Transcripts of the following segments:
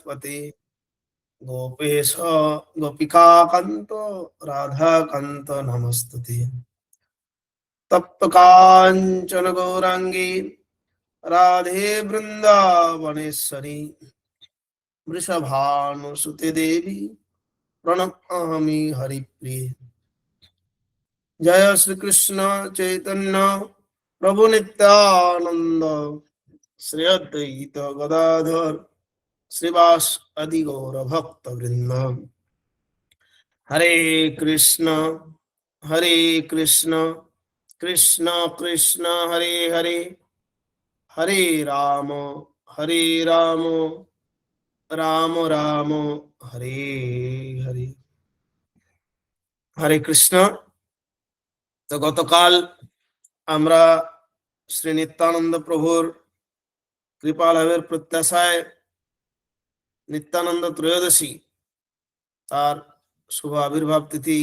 जगत्पते गोपेश गोपिका कांत राधा कांत नमस्तुते तप्त कांचन गौरांगी राधे वृंदावनेश्वरी वृषभानुसुते देवी प्रणमामि हरिप्रिये जय श्री कृष्ण चैतन्य प्रभु नित्यानंद श्री अद्वैत गदाधर श्रीवास आदि गौर भक्त वृंद हरे कृष्ण कृष्ण कृष्ण हरे हरे हरे राम राम राम हरे हरे हरे कृष्ण। তো গতকাল আমরা শ্রী নিত্যানন্দ প্রভুর কৃপা লাভের প্রত্যাশায় নিত্যানন্দ ত্রয়োদশী তার শুভ আবির্ভাব তিথি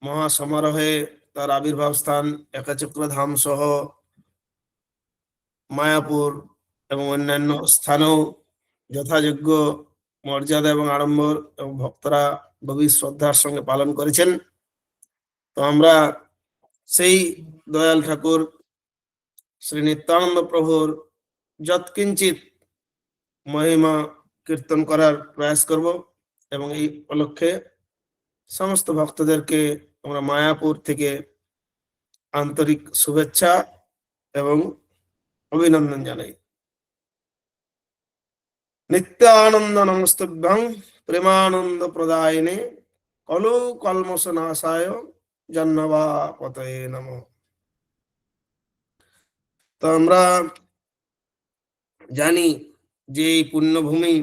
মহাসমারোহে তার আবির্ভাব স্থান একাচক্রধাম সহ মায়াপুর এবং অন্যান্য স্থানেও যথাযোগ্য মর্যাদা এবং আড়ম্বর এবং ভক্তরা গভীর শ্রদ্ধার সঙ্গে পালন করেছেন। তো আমরা সেই দয়াল ঠাকুর শ্রী নিত্যানন্দ প্রভুর যৎকিঞ্চিত মহিমা কীর্তন করার প্রয়াস করব এবং এই উপলক্ষে সমস্ত ভক্তদেরকে আমরা মায়াপুর থেকে আন্তরিক শুভেচ্ছা এবং অভিনন্দন জানাই। নিত্যানন্দ নমস্তুভ্যং প্রেমানন্দ প্রদায়িনে কলৌ কল্মষনাশায় জন্মবাপতয়ে নমঃ। তো আমরা জানি যে এই পুণ্যভূমি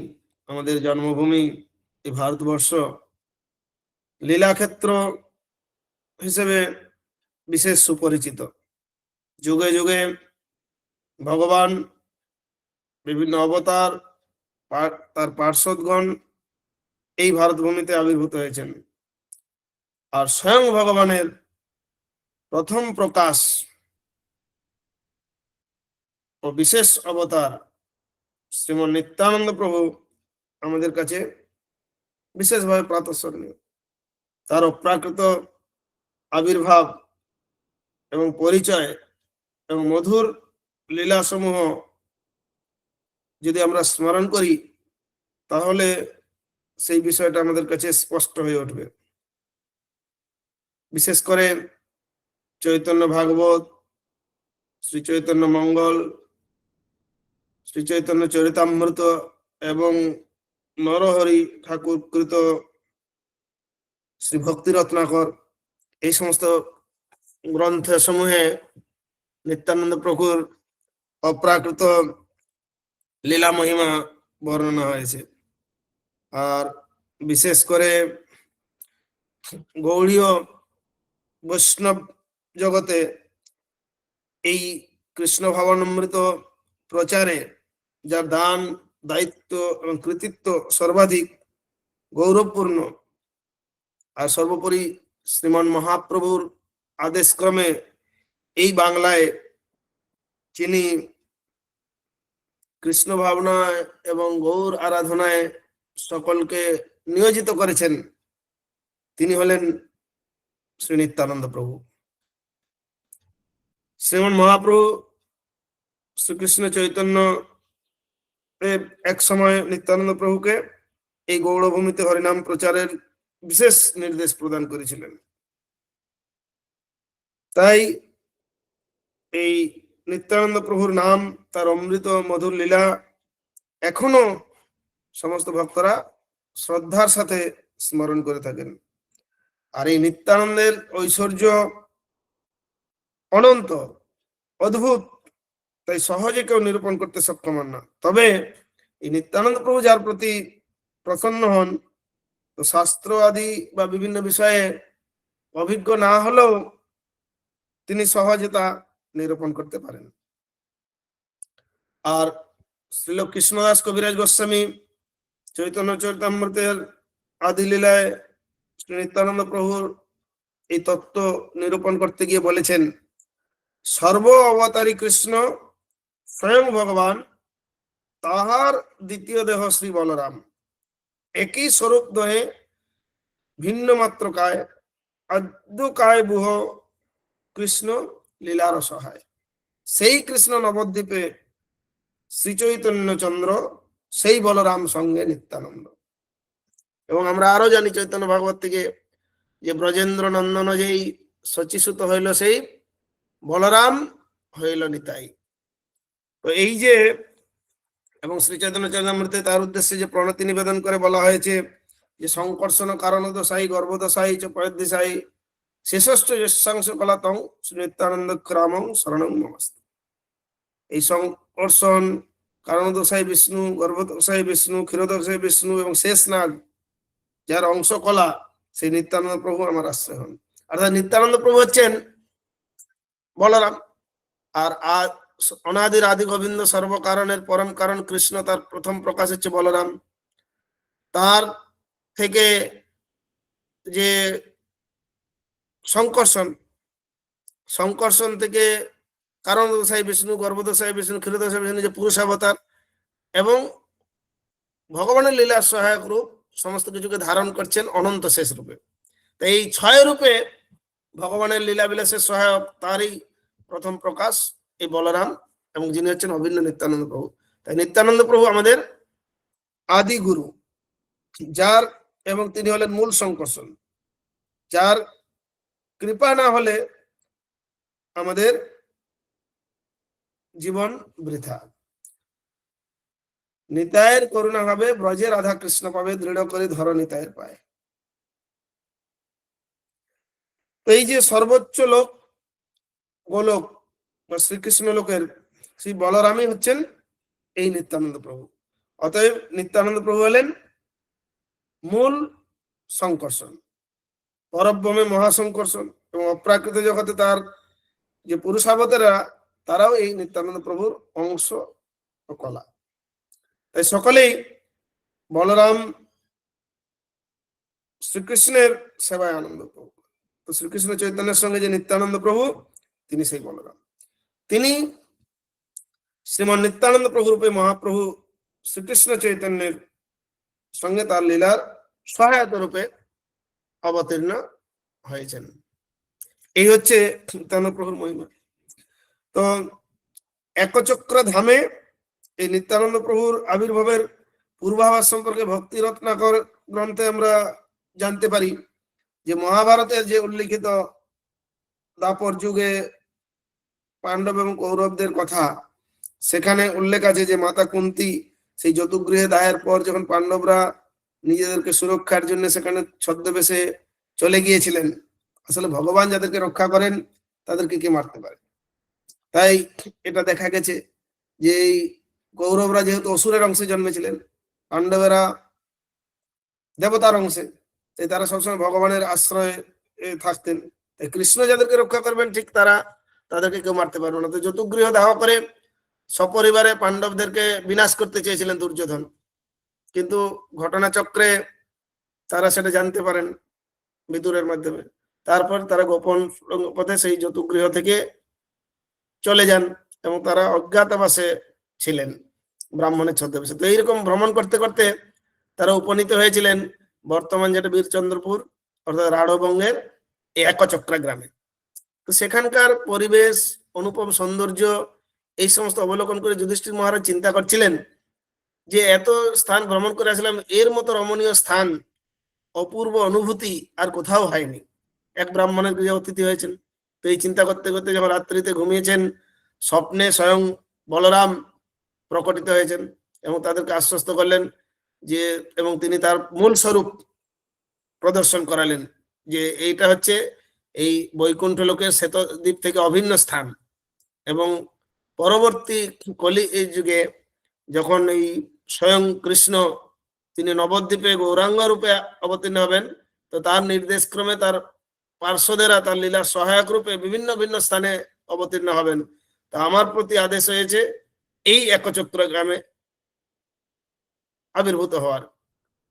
আমাদের জন্মভূমি এই ভারতবর্ষ লীলাক্ষেত্র হিসেবে বিশেষ সুপরিচিত। যুগে যুগে ভগবান বিভিন্ন অবতার তার পার্শ্বদগণ এই ভারতভূমিতে আবির্ভূত হয়েছেন। আর স্বয়ং ভগবানের প্রথম প্রকাশ ও বিশেষ অবতার শ্রীমন নিত্যানন্দ প্রভু আমাদের কাছে বিশেষভাবে প্রাতঃস্মরণীয়। তার অপ্রাকৃত আবির্ভাব এবং পরিচয় এবং মধুর লীলাসমূহ যদি আমরা স্মরণ করি তাহলে সেই বিষয়টা আমাদের কাছে স্পষ্ট হয়ে উঠবে। বিশেষ করে চৈতন্য ভাগবত, শ্রী চৈতন্য মঙ্গল, শ্রী চৈতন্য চরিতামৃত এবং নরহরি ঠাকুর কৃত শ্রী ভক্তি রত্নাকর এই সমস্ত গ্রন্থ সমূহে নিত্যানন্দ প্রভুর অপ্রাকৃত লীলা মহিমা বর্ণনা হয়েছে। আর বিশেষ করে গৌড়ীয় বৈষ্ণব জগতে এই কৃষ্ণ ভাবামৃত প্রচারে যার দান, দায়িত্ব এবং কৃতিত্ব সর্বাধিক গৌরবপূর্ণ, আর সর্বোপরি শ্রীমান মহাপ্রভুর আদেশক্রমে এই বাংলায় যিনি কৃষ্ণ ভাবনায় এবং গৌর আরাধনায় সকলকে নিয়োজিত করেছেন তিনি হলেন শ্রী নিত্যানন্দ প্রভু। শ্রীমন মহাপ্রভু শ্রীকৃষ্ণ চৈতন্য এক সময় নিত্যানন্দ প্রভুকে এই গৌড়ভূমিতে হরিনাম প্রচারের বিশেষ নির্দেশ প্রদান করেছিলেন। তাই এই নিত্যানন্দ প্রভুর নাম, তার অমৃত মধুর লীলা এখনো সমস্ত ভক্তরা শ্রদ্ধার সাথে স্মরণ করে থাকেন। আর এই নিত্যানন্দের ঐশ্বর্য অনন্ত, অদ্ভুত, তাই সহজে কেউ নিরূপণ করতে সক্ষম হন না। তবে এই নিত্যানন্দ প্রভু যার প্রতি প্রসন্ন হন, তো শাস্ত্র আদি বা বিভিন্ন বিষয়ে অভিজ্ঞ না হলেও তিনি সহজে তা নিরূপণ করতে পারেন। আর শ্রীল কৃষ্ণদাস কবিরাজ গোস্বামী চৈতন্য চরিতামৃতের আদি লীলায় শ্রী নিত্যানন্দ প্রভুর এই তত্ত্ব নিরূপণ করতে গিয়ে বলেছেন, সর্ব অবতারী কৃষ্ণ স্বয়ং ভগবান তাহার দ্বিতীয় দেহ শ্রী বলরাম, একই স্বরূপ দহে ভিন্ন মাত্র কায়, আদ্য কায় বুহ কৃষ্ণ লীলার সহায়। সেই কৃষ্ণ নবদ্বীপে শ্রী চৈতন্য চন্দ্র, সেই বলরাম সঙ্গে নিত্যানন্দ। এবং আমরা আরো জানি চৈতন্য ভাগবত থেকে যে ব্রজেন্দ্র নন্দন যেই শচীসুত হইল, সেই বলরাম হইল নিতাই। তো এই যে, এবং শ্রী চৈতন্য চরিতামৃতে তার উদ্দেশ্যে যে প্রণতি নিবেদন করে বলা হয়েছে যে সংকর্ষণ কারণ দশাই গর্ভদশাই চ পয়দিশাই শেষশ্চ যশাংশ কলাতং শ্রী নিত্যানন্দ ক্রামং শরণং নমস্তে। এই সংকর্ষণ কারণ দশাই বিষ্ণু, গর্ভদশাই বিষ্ণু, ক্ষীরদশাই বিষ্ণু এবং শেষ নাগ যার অংশ কলা, সেই নিত্যানন্দ প্রভু আমার আশ্রয় হন। অর্থাৎ নিত্যানন্দ প্রভু হচ্ছেন বলরাম, আর অনাদির আদি গোবিন্দ সর্বকারণের পরম কারণ কৃষ্ণ, তার প্রথম প্রকাশ হচ্ছে বলরাম। তার থেকে যে সংকর্ষণ, সংকর্ষণ থেকে কারণ দশাই বিষ্ণু, গর্ভদশাই বিষ্ণু, ক্ষীরদশাই বিষ্ণু যে পুরুষাবতার, এবং ভগবানের লীলার সহায়ক রূপ সমস্ত কিছুকে ধারণ করছেন অনন্ত শেষ রূপে। তো এই 6 রূপে ভগবানের লীলা বিলাসের সহায়ক, তারই প্রথম প্রকাশ এই বলরাম, এবং যিনি হচ্ছেন অভিন্ন নিত্যানন্দ প্রভু। তাই নিত্যানন্দ প্রভু আমাদের আদি গুরু, যার, এবং তিনি হলেন মূল সংকর্ষণ, যার কৃপা না হলে আমাদের জীবন বৃথা। নিতায়ের করুণা হবে, ব্রজে রাধা কৃষ্ণ পাবে, দৃঢ় করে ধর নিতায়ের পায়। এই যে সর্বোচ্চ লোক গোলক বা শ্রীকৃষ্ণ লোকের শ্রী বলরামই হচ্ছেন এই নিত্যানন্দ প্রভু। অতএব নিত্যানন্দ প্রভু হলেন মূল সংকর্ষণ, পরব্রহ্মে মহাসংকর্ষণ, এবং অপ্রাকৃত জগতে তার যে পুরুষাবতারা, তারাও এই নিত্যানন্দ প্রভুর অংশ ও কলা। তাই সকলেই বলরাম শ্রীকৃষ্ণের সেবায় আনন্দ প্রভু। তো শ্রীকৃষ্ণ চৈতন্যের সঙ্গে যে নিত্যানন্দ প্রভু, তিনি সেই বলরাম। তিনি শ্রীমান নিত্যানন্দ প্রভু রূপে মহাপ্রভু শ্রীকৃষ্ণ চৈতন্যের সঙ্গে তার লীলার সহায়তা রূপে অবতীর্ণ হয়েছেন। এই হচ্ছে নিত্যানন্দ প্রভুর মহিমা। তো একচক্র ধামে এই নিত্যানন্দ প্রভুর আবির্ভাবের পূর্বাভাস সম্পর্কে ভক্তি রত্নাকর গ্রন্থে আমরা জানতে পারি যে মহাভারতের যে উল্লিখিত দাপর যুগে পাণ্ডব এবং কৌরবদের কথা, সেখানে উল্লেখ আছে যে মাতা কুন্তী সেই যতুগৃহে দায়ের পর যখন পাণ্ডবরা নিজেদেরকে সুরক্ষার জন্য সেখানে ছদ্মবেশে চলে গিয়েছিলেন, আসলে ভগবান যাদেরকে রক্ষা করেন তাদেরকে কে মারতে পারে। তাই এটা দেখা গেছে যে এই কৌরবরা যেহেতু অসুরের অংশে জন্মেছিলেন, পাণ্ডবেরা দেবতার অংশে, তাই তারা সবসময় ভগবানের আশ্রয়ে থাকতেন। তাই কৃষ্ণ যাদেরকে রক্ষা করবেন, ঠিক তারা, তাদেরকে কেউ মারতে পারবে না। তো যতুগৃহ দাহ করে সপরিবারে পাণ্ডবদেরকে বিনাশ করতে চেয়েছিলেন দুর্যোধন, কিন্তু ঘটনাচক্রে তারা সেটা জানতে পারেন বিদুরের মাধ্যমে। তারপর তারা গোপন পথে সেই যতুগৃহ থেকে চলে যান, এবং তারা অজ্ঞাতবাসে ছিলেন ব্রাহ্মণের ছদ্মবেশে। তো এইরকম ভ্রমণ করতে করতে তারা উপনীত হয়েছিলেন বর্তমান যেটা বীরচন্দ্রপুর, অর্থাৎ রাঢ়বঙ্গের এই একচক্রা গ্রামে। তো সেখানকার পরিবেশ, অনুপম সৌন্দর্য, এই সমস্ত অবলোকন করে যুধিষ্ঠির মহারাজ চিন্তা করছিলেন যে এত স্থান ভ্রমণ করে আসলাম, এর মতো রমণীয় স্থান, অপূর্ব অনুভূতি আর কোথাও হয়নি। এক ব্রাহ্মণের গৃহে অতিথি হয়েছেন। তো এই চিন্তা করতে করতে যখন রাত্রিতে ঘুমিয়েছেন, স্বপ্নে স্বয়ং বলরাম প্রকটিত হয়েছেন এবং তাদেরকে আশ্বস্ত করলেন যে, এবং তিনি তার মূল স্বরূপ প্রদর্শন করালেন যে এইটা হচ্ছে এই বৈকুণ্ঠ লোকের শ্বেতদ্বীপ থেকে অভিন্ন স্থান। এবং পরবর্তী কলি এই যুগে যখন এই স্বয়ং কৃষ্ণ তিনি নবদ্বীপে গৌরাঙ্গ রূপে অবতীর্ণ হবেন, তো তার নির্দেশ ক্রমে তার পার্শ্বদেরা তার লীলার সহায়ক রূপে বিভিন্ন ভিন্ন স্থানে অবতীর্ণ হবেন। তা আমার প্রতি আদেশ হয়েছে এই একচক্র গ্রামে আবির্ভূত হওয়ার,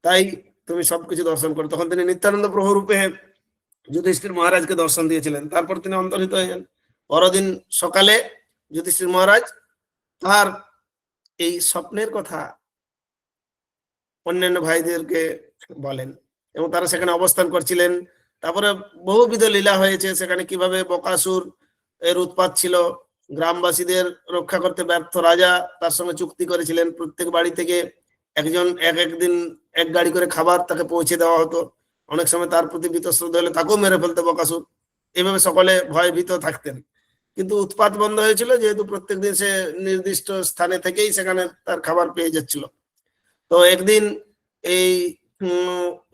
তাই তুমি সবকিছু দর্শন করো। তখন তিনি নিত্যানন্দ প্রভু রূপে যুধিষ্ঠির মহারাজকে দর্শন দিয়েছিলেন। তারপর তিনি অন্তর্হিত হয়ে যান। পরদিন সকালে যুধিষ্ঠির মহারাজ তার এই স্বপ্নের কথা অন্যান্য ভাইদেরকে বলেন এবং তারা সেখানে অবস্থান করছিলেন। তারপরে বহুবিধ লীলা হয়েছে সেখানে, কিভাবে বকাসুর এর উৎপাত ছিল, গ্রামবাসীদের রক্ষা করতে ব্যর্থ রাজা তার সঙ্গে চুক্তি করেছিলেন, প্রত্যেক বাড়ি থেকে একজন একদিন এক গাড়ি করে খাবার তাকে পৌঁছে দেওয়া হতো। অনেক সময় তার প্রতি বীতশ্রদ্ধ হলে তাকেও মেরে ফেলতো বকাসুর। এইভাবে সকলে ভয় ভীত থাকতেন, কিন্তু উৎপাত বন্ধ হয়েছিল যেহেতু প্রত্যেকদিন সে নির্দিষ্ট স্থানে থেকেই সেখানে তার খাবার পেয়ে যাচ্ছিল। তো একদিন এই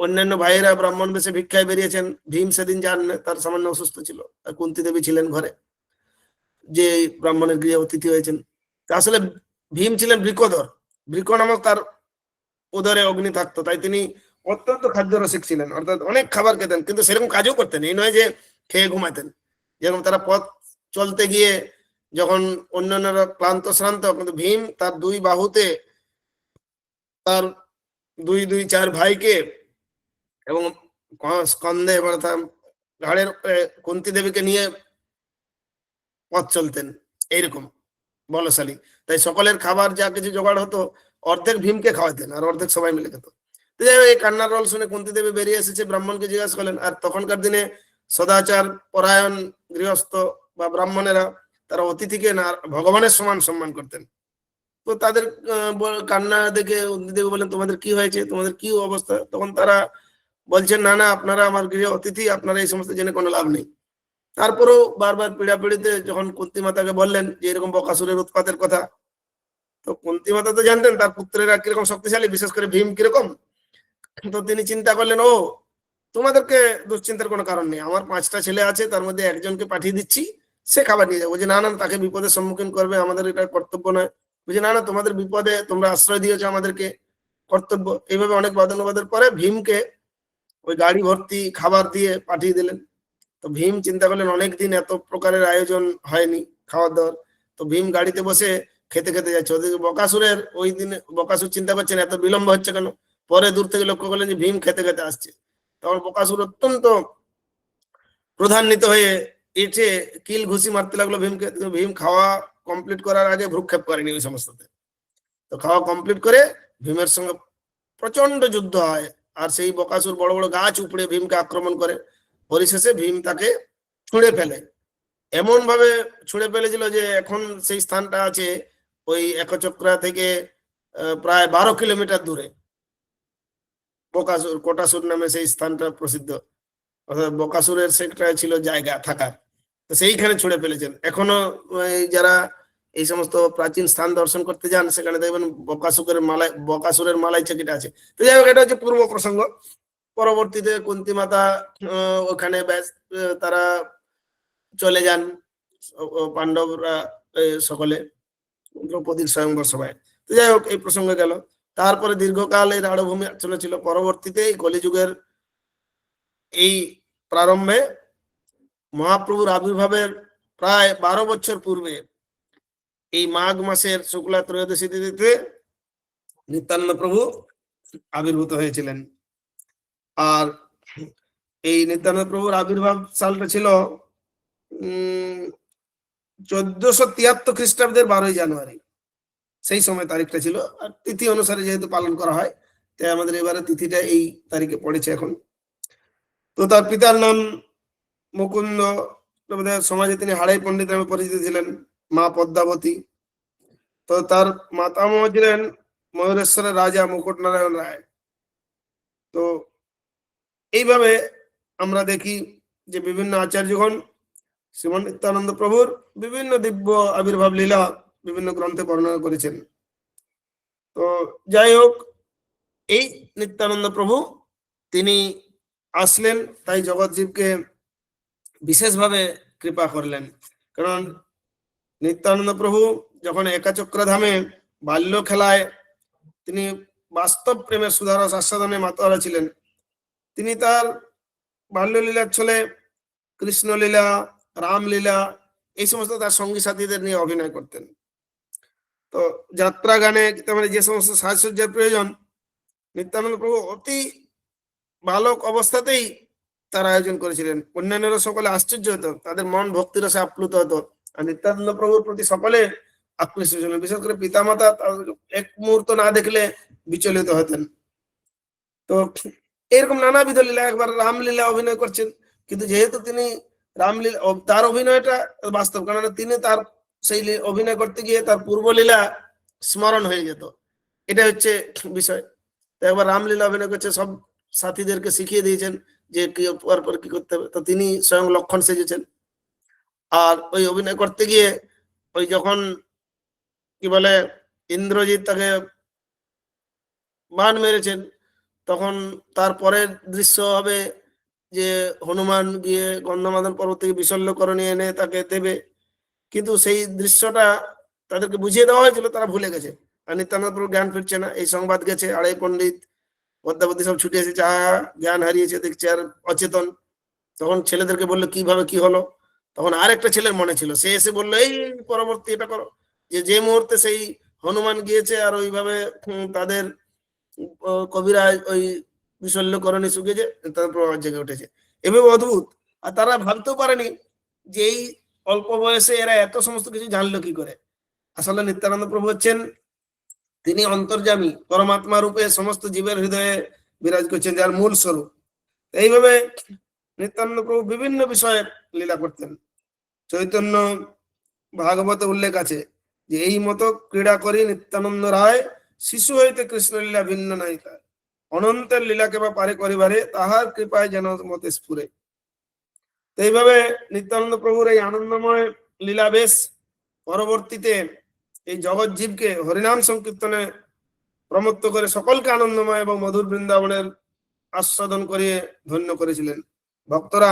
অন্যান্য ভাইয়েরা ব্রাহ্মণ বেশে ভিক্ষায় বেরিয়েছেন, ভীম সেদিন যান না, তার সামান্য অসুস্থ ছিল, আর কুন্তী দেবী ছিলেন ঘরে, যে ব্রাহ্মণের গৃহে অতিথি হয়েছেন। আসলে ভীম ছিলেন বৃকোদর, বৃক নামক তার উদরে অগ্নি থাকতো, তাই তিনি অত্যন্ত খাদ্য রসিক ছিলেন, অর্থাৎ অনেক খাবার খেতেন, কিন্তু সেরকম কাজও করতেন, এই নয় যে খেয়ে ঘুমাতেন। যেরকম তারা পথ চলতে গিয়ে যখন অন্যান্যরা ক্লান্ত শ্রান্ত, কিন্তু ভীম তার দুই বাহুতে তার দুই দুই চার ভাইকে এবং স্কন্ধে ঘাড়ের কুন্তী দেবীকে নিয়ে পথ চলতেন, এইরকম বলশালী। তাই সকলের খাবার যা কিছু জোগাড় হতো অর্ধেক ভীমকে খাওয়াতেন আর অর্ধেক সবাই মিলে খেত। যাই হোক, এই কান্নার রোল শুনে কুন্তী দেবী বেরিয়ে এসেছে, ব্রাহ্মণকে জিজ্ঞাসা করলেন। আর তখনকার দিনে সদাচার পরায়ণ গৃহস্থ বা ব্রাহ্মণেরা তারা অতিথিকে না ভগবানের সমান সম্মান করতেন। তো তাদের কান্না দেখে দেবী বলেন, তোমাদের কি হয়েছে, তোমাদের কি অবস্থা? তখন তারা বলছেন, না না, আপনারা আমার গৃহে অতিথি, আপনারা এই সমস্ত জেনে কোনো লাভ নেই। তারপরেও বারবার পীড়াপিড়িতে যখন কুন্তী মাতাকে বললেন যে এরকম বকাসুরের উৎপাতের কথা, তো কুন্তী মাতা তো জানতেন তার পুত্রেরা কিরকম শক্তিশালী, বিশেষ করে ভীম কিরকম। তো তিনি চিন্তা করলেন, ও তোমাদেরকে দুশ্চিন্তার কোনো কারণ নেই, আমার 5টা ছেলে আছে, তার মধ্যে একজনকে পাঠিয়ে দিচ্ছি, সে খাবার নিয়ে যাবো। যে না না, তাকে বিপদের সম্মুখীন করবে, আমাদের এটা কর্তব্য নয়। বুঝি না না, তোমাদের বিপদে তোমরা আশ্রয় দিয়েছো, আমাদেরকে কর্তব্য। এইভাবে অনেক বাদানুবাদের পরে ভীমকে ওই গাড়ি ভর্তি খাবার দিয়ে পাঠিয়ে দিলেন। তো ভীম চিন্তা করলেন, অনেকদিন এত প্রকারের আয়োজন হয়নি খাওয়া দাওয়ার। তো ভীম গাড়িতে বসে খেতে খেতে যাচ্ছে, ওদিকে বকাসুরের ওই দিনে বকাসুর চিন্তা করছেন এত বিলম্ব হচ্ছে কেন। পরে দূর থেকে লক্ষ্য করলেন যে ভীম খেতে খেতে আসছে। তখন বকাসুর অত্যন্ত প্রধান্বিত হয়ে এসে কিল ঘুষি মারতে লাগলো ভীমকে। ভীম খাওয়া কমপ্লিট করার আগে ভ্রুক্ষেপ করেনি ওই সমস্ততে। তো খাওয়া কমপ্লিট করে ভীমের সঙ্গে প্রচন্ড যুদ্ধ হয়, আর সেই বকাসুর বড় বড় গাছ উপড়ে ভীমকে আক্রমণ করে। পরিশেষে ভীম তাকে ছুঁড়ে ফেলে, এমন ভাবে ছুঁড়ে ফেলেছিল যে এখন সেই স্থানটা আছে ওই একচক্রা থেকে প্রায় 12 কিলোমিটার দূরে। বকাসুর কোটাসুর নামে সেই স্থানটা প্রসিদ্ধ, অর্থাৎ বকাসুরের সেটা ছিল জায়গা থাকার। তো সেইখানে ছুঁড়ে ফেলেছেন। এখনো যারা এই সমস্ত প্রাচীন স্থান দর্শন করতে যান সেখানে দেখবেন বকাসুরের মালাই চাকিটা আছে। তো যাই হোক, এটা হচ্ছে পূর্ব প্রসঙ্গ। পরবর্তীতে কুন্তী মাতা ওখানে তারা চলে যান, পাণ্ডবরা সকলে দ্রৌপদীর স্বয়ংবর সভায়। তো যাই হোক, এই প্রসঙ্গে গেল। তারপরে দীর্ঘকাল এই রাঢ়ভূমি চলেছিল। পরবর্তীতে কলিযুগের এই প্রারম্ভে মহাপ্রভুর আবির্ভাবের প্রায় 12 বছর পূর্বে এই মাঘ মাসের শুক্লা ত্রয়োদশী তিথিতে নিত্যানন্দ প্রভু আবির্ভূত হয়েছিলেন। আর এই নিত্যানন্দ প্রভুর আবির্ভাব সালটা ছিল 1473 খ্রিস্টাব্দের 12ই জানুয়ারি, সেই সময় তারিখটা ছিল। আর তিথি অনুসারে যেহেতু পালন করা হয়, তাই আমাদের এবারে তিথিটা এই তারিখে পড়েছে এখন। তো তার পিতার নাম মুকুন্দ, সমাজে তিনি হাড়াই পণ্ডিত নামে পরিচিত ছিলেন। মা পদ্মাবতী। তো তার মাতামহ ছিলেন ময়ূরেশ্বরের রাজা মুকুটনারায়ণ রায়। তো এইভাবে আমরা দেখি যে বিভিন্ন আচার্যগণ শ্রীমন নিত্যানন্দ প্রভুর বিভিন্ন দিব্য আবির্ভাব লীলা বিভিন্ন গ্রন্থে বর্ণনা করেছেন। তো যাই হোক, এই নিত্যানন্দ প্রভু তিনি আসলেন, তাই জগৎজীবকে বিশেষভাবে কৃপা করলেন। কারণ নিত্যানন্দ প্রভু যখন একাচক্র ধামে বাল্য খেলায় তিনি বাস্তব প্রেমের সুধারস আস্বাদনে মাতোয়ারা ছিলেন, তিনি তার বাল্যলীলার ছলে কৃষ্ণলীলা, রামলীলা, এই সমস্ত তার সঙ্গী সাথীদের নিয়ে অভিনয় করতেন। তো যাত্রা গানে মানে যে সমস্ত সাজসজ্জার প্রয়োজন, নিত্যানন্দ প্রভু অতি বালক অবস্থাতেই তার আয়োজন করেছিলেন। অন্যান্যরা সকলে আশ্চর্য হতো, তাদের মন ভক্তিরসে আপ্লুত হতো। আর নিত্যানন্দ প্রভুর প্রতি সকলে আকৃষ্ট ছিলেন। বিশেষ করে পিতামাতা এক মুহূর্ত না দেখলে বিচলিত হতেন। তো এরকম নানাবিধ লীলা, একবার রামলীলা অভিনয় করছেন, কিন্তু যেহেতু তিনি রামলীলা তার অভিনয়টা বাস্তব, কারণ তিনি তার সেই অভিনয় করতে গিয়ে তার পূর্ব লীলা স্মরণ হয়ে যেত, এটা হচ্ছে বিষয়। তো একবার রামলীলা অভিনয় করছে, সব সাথীদেরকে শিখিয়ে দিয়েছেন যে কি পর কি করতে হবে। তো তিনি স্বয়ং লক্ষণ সেজেছেন, আর ওই অভিনয় করতে গিয়ে ওই যখন কি বলে ইন্দ্রজিৎ তাকে বান মেরেছেন, তখন তারপরের দৃশ্য হবে যে হনুমান গিয়ে গন্ধমাদন পর্বত থেকে বিশল্যকরণী এনে তাকে দেবে, কিন্তু সেই দৃশ্যটা তাদেরকে বুঝিয়ে দেওয়া হয়েছিল, তারা ভুলে গেছে। আর নিত্যানন্দ প্রভু জ্ঞান ফিরছে না, এই সংবাদ গেছে, আড়াই পণ্ডিত পদ্মাবতী সব ছুটে এসেছে, জ্ঞান হারিয়েছে দেখছে আর অচেতন। তখন ছেলেদেরকে বললো কিভাবে কি হলো, তখন আর একটা ছেলের মনে ছিল, সে এসে বললো এই পরবর্তী এটা করো, যে মুহূর্তে সেই হনুমান গিয়েছে আর ওইভাবে তাদের কবিরা ওই বিশল্যকরণে শুকিয়েছে, তাদের প্রভাব জেগে উঠেছে। এভাবে অদ্ভুত। আর তারা ভাবতেও পারেনি যে এই অল্প বয়সে এরা এত সমস্ত কিছু জানলো কি করে। আসলে নিত্যানন্দ প্রভু হচ্ছেন, তিনি অন্তর্যামী পরমাত্মা রূপে সমস্ত জীবের হৃদয়ে বিরাজ করছেন, যার মূল স্বরূপ। এইভাবে নিত্যানন্দ প্রভু বিভিন্ন বিষয়ে লীলা করতেন। চৈতন্য ভাগবতে উল্লেখ আছে যে এই মতো ক্রীড়া করি নিত্যানন্দ রায়, শিশু হইতে কৃষ্ণলীলা ভিন্ন নায়িকা, অনন্তের লীলাকে বা পারে করিবারে তাহার কৃপায় যেন মতে স্ফুরে। তো এইভাবে নিত্যানন্দ প্রভুর এই আনন্দময় লীলা বেশ পরবর্তীতে এই জগৎ জীবকে হরিনাম সংকীর্তনে প্রমত্ত করে সকলকে আনন্দময় এবং মধুর বৃন্দাবনের আস্বাদন করিয়ে ধন্য করেছিলেন। ভক্তরা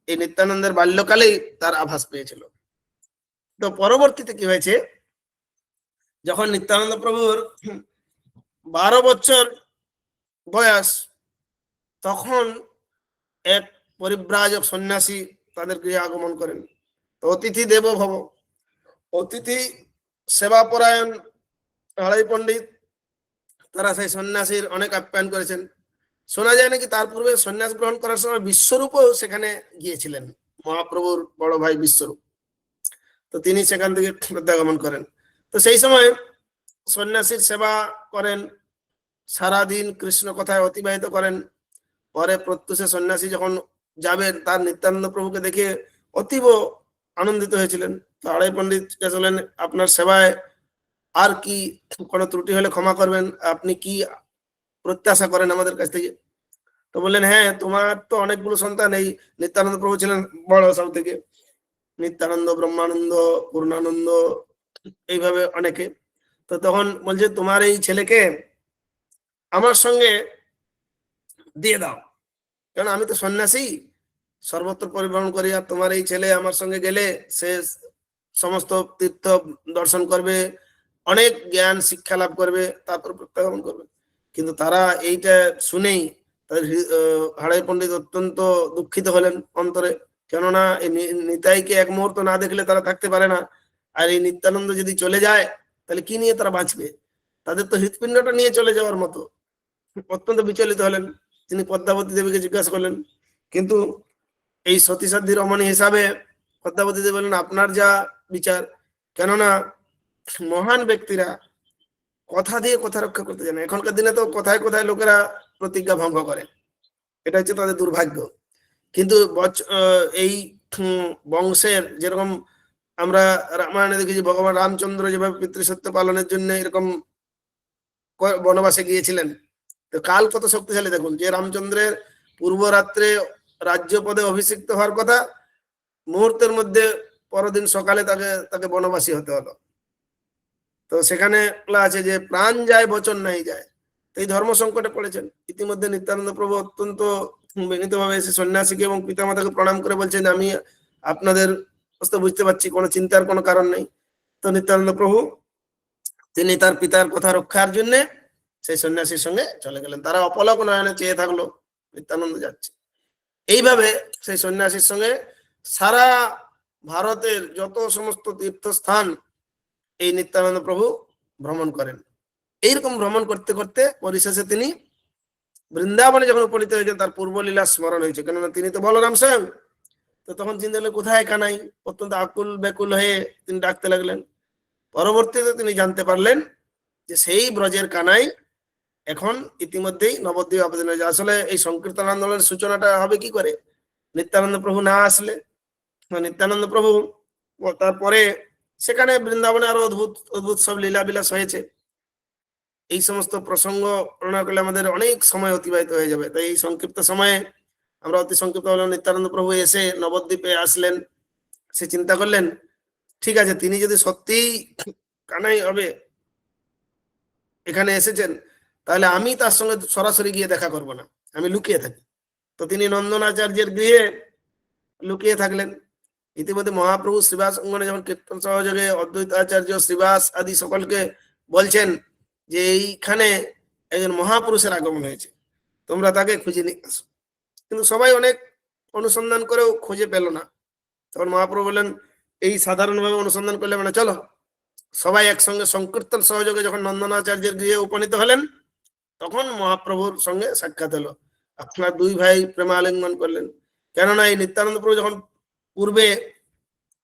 এই নিত্যানন্দের বাল্যকালেই তার আভাস পেয়েছিল। তো পরবর্তীতে কি হয়েছে, যখন নিত্যানন্দ প্রভুর 12 বছর বয়স, তখন এক পরিব্রাজক সন্ন্যাসী তাদের গৃহে আগমন করেন। তো অতিথি দেব ভব, অতিথি সেবা পরায়ণ আড়াই পণ্ডিত, তারা সেই সন্ন্যাসীর অনেক আপ্যায়ন করেছেন। শোনা যায় নাকি তার পূর্বে সন্ন্যাস গ্রহণ করার সময় বিশ্বরূপও সেখানে গিয়েছিলেন, মহাপ্রভুর বড় ভাই বিশ্বরূপ। তো তিনি সেখান থেকে প্রত্যাগমন করেন। তো সেই সময় সন্ন্যাসীর সেবা করেন, সারাদিন কৃষ্ণ কথায় অতিবাহিত করেন। পরে প্রত্যুষে সন্ন্যাসী যখন যাবেন, তার নিত্যানন্দ প্রভুকে দেখে অতীব আনন্দিত হয়েছিলেন। তো আড়াই পণ্ডিত বলেন, আপনার সেবায় আর কি কোনো ত্রুটি হলে ক্ষমা করবেন, আপনি কি প্রত্যাশা করেন আমাদের কাছ থেকে? তো বললেন, হ্যাঁ, তোমার তো অনেকগুলো সন্তান, এই নিত্যানন্দ প্রভু ছিলেন বড় সব থেকে, নিত্যানন্দ, ব্রহ্মানন্দ, পূর্ণানন্দ, এইভাবে অনেকে। তো তখন বলছে, তোমার এই ছেলেকে আমার সঙ্গে দিয়ে দাও, কারণ আমি তো সন্ন্যাসী, সর্বত্র পরিভ্রমণ করি, আর তোমার এই ছেলে আমার সঙ্গে গেলে সে সমস্ত তীর্থ দর্শন করবে, অনেক জ্ঞান শিক্ষা লাভ করবে, তারপর প্রত্যাগমন করবে। কিন্তু তারা এইটা শুনেই তাদের হাড়াই পণ্ডিত অত্যন্ত দুঃখিত হলেন অন্তরে, কেননা এই নিতাইকে এক মুহূর্ত না দেখলে তারা থাকতে পারে না। আর এই নিত্যানন্দ যদি চলে যায়, তাহলে কি নিয়ে তারা বাঁচবে? তাদের তো হৃৎপিণ্ডটা নিয়ে চলে যাওয়ার মতো। অত্যন্ত বিচলিত হলেন। তিনি পদ্মাবতী দেবীকে জিজ্ঞাসা করলেন, কিন্তু এই সতী সাধ্যী রমণী হিসাবে পদ্মাবতী দেবী বললেন, আপনার যা বিচার, কেননা মহান ব্যক্তিরা কথা দিয়ে কথা রক্ষা করতে জানে। এখনকার দিনে তো কথায় কথায় লোকেরা প্রতিজ্ঞা ভঙ্গ করে, এটা হচ্ছে তাদের দুর্ভাগ্য। কিন্তু এই বংশের, যেরকম আমরা রামায়ণে দেখেছি, ভগবান রামচন্দ্র যেভাবে পিতৃসত্য পালনের জন্য এরকম বনবাসে গিয়েছিলেন, তো কাল কত শক্তিশালী দেখুন, যে রামচন্দ্রের পূর্ব রাত্রে রাজ্য পদে অভিষিক্ত হওয়ার কথা, মুহূর্তের মধ্যে পরদিন সকালে তাকে বনবাসী হতে হলো। তো সেখানে আছে যে প্রাণ যায় বচন নাই যায়। তো এই ধর্ম সংকটে পড়েছেন। ইতিমধ্যে নিত্যানন্দ প্রভু অত্যন্ত বিনীতভাবে এসে সন্ন্যাসীকে এবং পিতামাতাকে প্রণাম করে বলছেন, আমি আপনাদের অবস্থা বুঝতে পারছি, কোনো চিন্তার কোনো কারণ নেই। তো নিত্যানন্দ প্রভু তিনি তার পিতার কথা রক্ষার জন্য সেই সন্ন্যাসীর সঙ্গে চলে গেলেন। তারা অপলক নয়নে চেয়ে থাকলো নিত্যানন্দ যাচ্ছে। এইভাবে সেই সন্ন্যাসীর সঙ্গে সারা ভারতের যত সমস্ত তীর্থস্থান এই নিত্যানন্দ প্রভু ভ্রমণ করেন। এইরকম ভ্রমণ করতে করতে পরিশেষে তিনি বৃন্দাবনে যখন উপনীত হয়েছেন, তার পূর্বলীলা স্মরণ হয়েছে, কেননা তিনি তো বলরাম স্বয়ং। তো তখন চিন্তা করলেন, কোথায় কানাই? অত্যন্ত আকুল ব্যাকুল হয়ে তিনি ডাকতে লাগলেন। পরবর্তীতে তিনি জানতে পারলেন যে সেই ব্রজের কানাই এখন ইতিমধ্যেই নবদ্বীপ আবেদন হয়েছে। আসলে এই সংকীর্তন আন্দোলনের সূচনাটা হবে কি করে? নিত্যানন্দ প্রভু না আসলে। নিত্যানন্দ প্রভু তারপরে সেখানে বৃন্দাবনে আরো অদ্ভুত অদ্ভুত সব লীলা বিলাস হয়েছে। এই সমস্ত প্রসঙ্গ বর্ণনা করলে আমাদের অনেক সময় অতিবাহিত হয়ে যাবে, তাই এই সংক্ষিপ্ত সময়ে আমরা অতি সংক্ষিপ্ত হলো নিত্যানন্দ প্রভু এসে নবদ্বীপে আসলেন। সে চিন্তা করলেন, ঠিক আছে, তিনি যদি সত্যিই কানাই হবে এখানে এসেছেন, তাহলে আমি তার সঙ্গে সরাসরি গিয়ে দেখা করব না, আমি লুকিয়ে থাকি। তো তিনি নন্দনাচার্যের গৃহে লুকিয়ে থাকলেন। ইতিমধ্যে মহাপ্রভু শ্রীবাস অঙ্গনে যখন কীর্তন সহযোগে অদ্বৈত আচার্য শ্রীবাস আদি সকলকে বলছেন যে এইখানে একজন মহাপুরুষের আগমন হয়েছে, তোমরা তাকে খুঁজে নিয়ে আসো। কিন্তু সবাই অনেক অনুসন্ধান করেও খুঁজে পেল না। তখন মহাপ্রভু বললেন, এই সাধারণভাবে অনুসন্ধান করলে মানে চলো। সবাই একসঙ্গে সংকীর্তন সহযোগে যখন নন্দনাচার্যের গৃহে উপনীত হলেন, তখন মহাপ্রভুর সঙ্গে সাক্ষাৎ হলো। আপনার দুই ভাই প্রেমালিঙ্গন করলেন। কেননা এই নিত্যানন্দ প্রভু যখন পূর্বে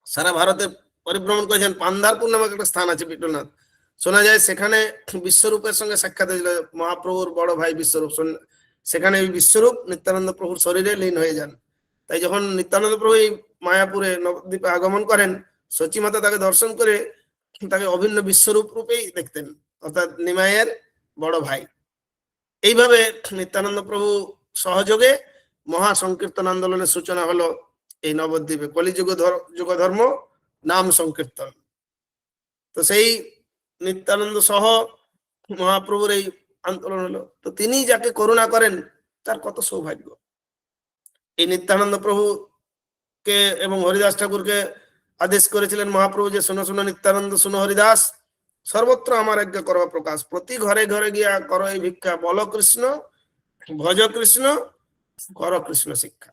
সারা ভারতে পরিভ্রমণ করেছেন, পান্ধারপুর নামক একটা স্থান আছে বিট্টলনাথ, শোনা যায় সেখানে বিশ্বরূপের সঙ্গে সাক্ষাৎ হয়েছিল। মহাপ্রভুর বড় ভাই বিশ্বরূপ, সেখানে বিশ্বরূপ নিত্যানন্দ প্রভুর শরীরে লীন হয়ে যান। তাই যখন নিত্যানন্দ প্রভু এই মায়াপুরে নবদ্বীপে আগমন করেন, সচিমাতা তাকে দর্শন করে তাকে অভিন্ন বিশ্বরূপ রূপেই দেখতেন, অর্থাৎ নিমাইয়ের বড় ভাই। এইভাবে নিত্যানন্দ প্রভু সহযোগে মহা সংকীর্তন আন্দোলনের সূচনা হলো এই নবদ্বীপে, কলিযুগ যুগ ধর্ম নাম সংকীর্তন। তো সেই নিত্যানন্দ সহ মহাপ্রভুর এই আন্দোলন হলো। তো তিনি যাকে করুণা করেন তার কত সৌভাগ্য। এই নিত্যানন্দ প্রভুকে এবং হরিদাস ঠাকুরকে আদেশ করেছিলেন মহাপ্রভু যে শোনো শোনো নিত্যানন্দ, শোনো হরিদাস, সর্বত্র আমার আজ্ঞা করো প্রকাশ, প্রতি ঘরে ঘরে গিয়া করো এই ভিক্ষা, বল কৃষ্ণ ভজ কৃষ্ণ কর কৃষ্ণ শিক্ষা।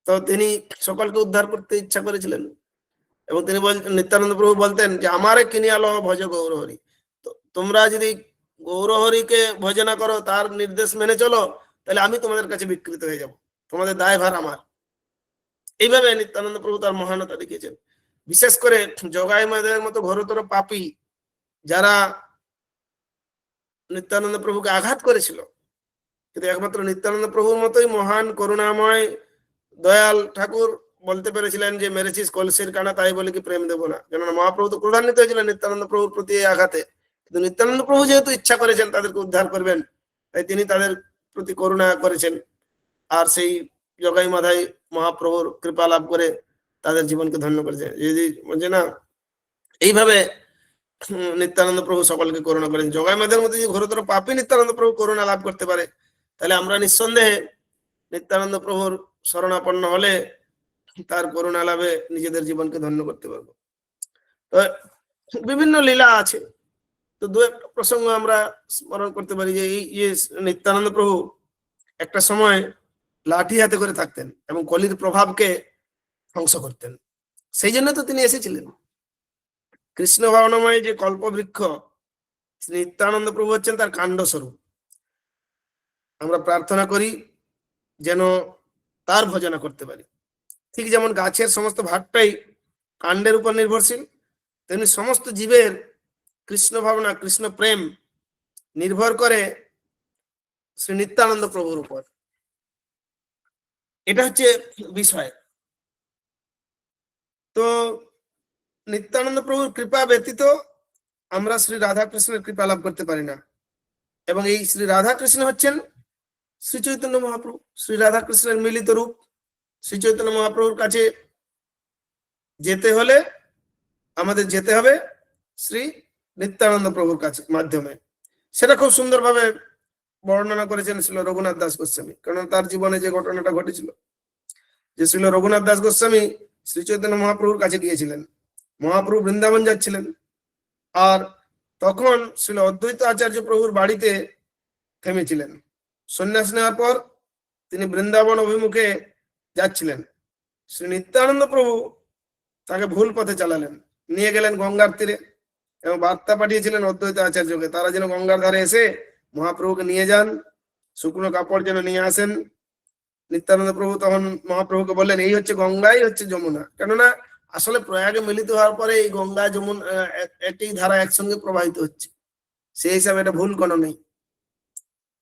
তো তিনি সকলকে উদ্ধার করতে ইচ্ছা করেছিলেন এবং তিনি নিত্যানন্দ প্রভু বলতেন যে আমারে কিনিয়ালো ভজ গৌরহরি। তো তোমরা যদি গৌরহরিকে ভজনা করো, তার নির্দেশ মেনে চলো, তাহলে আমি তোমাদের কাছে বিকৃত হয়ে যাব, তোমাদের দায়ভার আমার। এইভাবে নিত্যানন্দ প্রভু তার মহানতা দেখিয়েছেন। বিশেষ করে জগাই মাদের মতো ঘোরতর পাপী যারা নিত্যানন্দ প্রভুকে আঘাত করেছিল, কিন্তু একমাত্র নিত্যানন্দ প্রভুর মতোই মহান করুণাময় দয়াল ঠাকুর বলতে পেরেছিলেন যে মেরেছিস কলসির কানা, তাই বলে কি প্রেম দেবো না। কেননা মহাপ্রভু তো ক্রোধান্বিত হয়েছিলেন নিত্যানন্দ প্রভুর প্রতি এই আঘাতে, কিন্তু নিত্যানন্দ প্রভু যেহেতু ইচ্ছা করেছেন তাদেরকে উদ্ধার করবেন, তাই তিনি তাদের প্রতি করুণা করেছেন। আর সেই জগাই মাধাই মহাপ্রভুর কৃপা লাভ করে তাদের জীবনকে ধন্য করেছে। যদি বলছে না, এইভাবে নিত্যানন্দ প্রভু সকলকে করুণা করেন। জগাই মাধার মধ্যে যে ঘোরতর পাপী নিত্যানন্দ প্রভু করুণা লাভ করতে পারে, তাহলে আমরা নিঃসন্দেহে নিত্যানন্দ প্রভুর শরণাপন্ন হলে তার করুণা লাভে নিজেদের জীবনকে ধন্য করতে পারবো। তো বিভিন্ন লীলা আছে, তো দু একটা প্রসঙ্গ আমরা স্মরণ করতে পারি। যে এই নিত্যানন্দ প্রভু একটা সময় লাঠি হাতে করে থাকতেন এবং কলির প্রভাবকে ধ্বংস করতেন। সেই জন্য তো তিনি এসেছিলেন। কৃষ্ণ ভাবনাময় যে কল্পবৃক্ষ নিত্যানন্দ প্রভু হচ্ছেন তার কাণ্ড স্বরূপ। আমরা প্রার্থনা করি যেন তার ভজনা করতে পারি। ঠিক যেমন গাছের সমস্ত ভাগটাই কাণ্ডের উপর নির্ভরশীল, তেমনি সমস্ত জীবের কৃষ্ণ ভাবনা কৃষ্ণ প্রেম নির্ভর করে শ্রী নিত্যানন্দ প্রভুর উপর। এটা হচ্ছে বিষয়। তো নিত্যানন্দ প্রভুর কৃপা ব্যতীত আমরা শ্রী রাধা কৃষ্ণের কৃপা লাভ করতে পারি না। এবং এই শ্রী রাধা কৃষ্ণ হচ্ছেন শ্রী চৈতন্য মহাপ্রভু, শ্রী রাধা কৃষ্ণের মিলিত রূপ। শ্রী চৈতন্য মহাপ্রভুর কাছে যেতে হলে আমাদের যেতে হবে শ্রী নিত্যানন্দ প্রভুর কাছে মাধ্যমে। সেটা খুব সুন্দরভাবে বর্ণনা করেছেন শ্রীল রঘুনাথ দাস গোস্বামী। কারণ তার জীবনে যে ঘটনাটা ঘটেছিল, যে শ্রীল রঘুনাথ দাস গোস্বামী শ্রী চৈতন্য মহাপ্রভুর কাছে গিয়েছিলেন, মহাপ্রভু বৃন্দাবন যাচ্ছিলেন, আর তখন শ্রীল অদ্বৈত আচার্য প্রভুর বাড়িতে থেমেছিলেন। সন্ন্যাস নেওয়ার পর তিনি বৃন্দাবন অভিমুখে যাচ্ছিলেন। শ্রী নিত্যানন্দ প্রভু তাকে ভুল পথে চালালেন, নিয়ে গেলেন গঙ্গার তীরে এবং বার্তা পাঠিয়েছিলেন অদ্বৈত আচার্যকে, তারা যেন গঙ্গার ধারে এসে মহাপ্রভুকে নিয়ে যান, শুকনো কাপড় যেন নিয়ে আসেন। নিত্যানন্দ প্রভু তখন মহাপ্রভুকে বললেন, এই হচ্ছে গঙ্গাই হচ্ছে যমুনা, কেননা আসলে প্রয়াগে মিলিত হওয়ার পরে এই গঙ্গা যমুনা একটি ধারা একসঙ্গে প্রবাহিত হচ্ছে, সেই হিসাবে এটা ভুল কোনো নেই।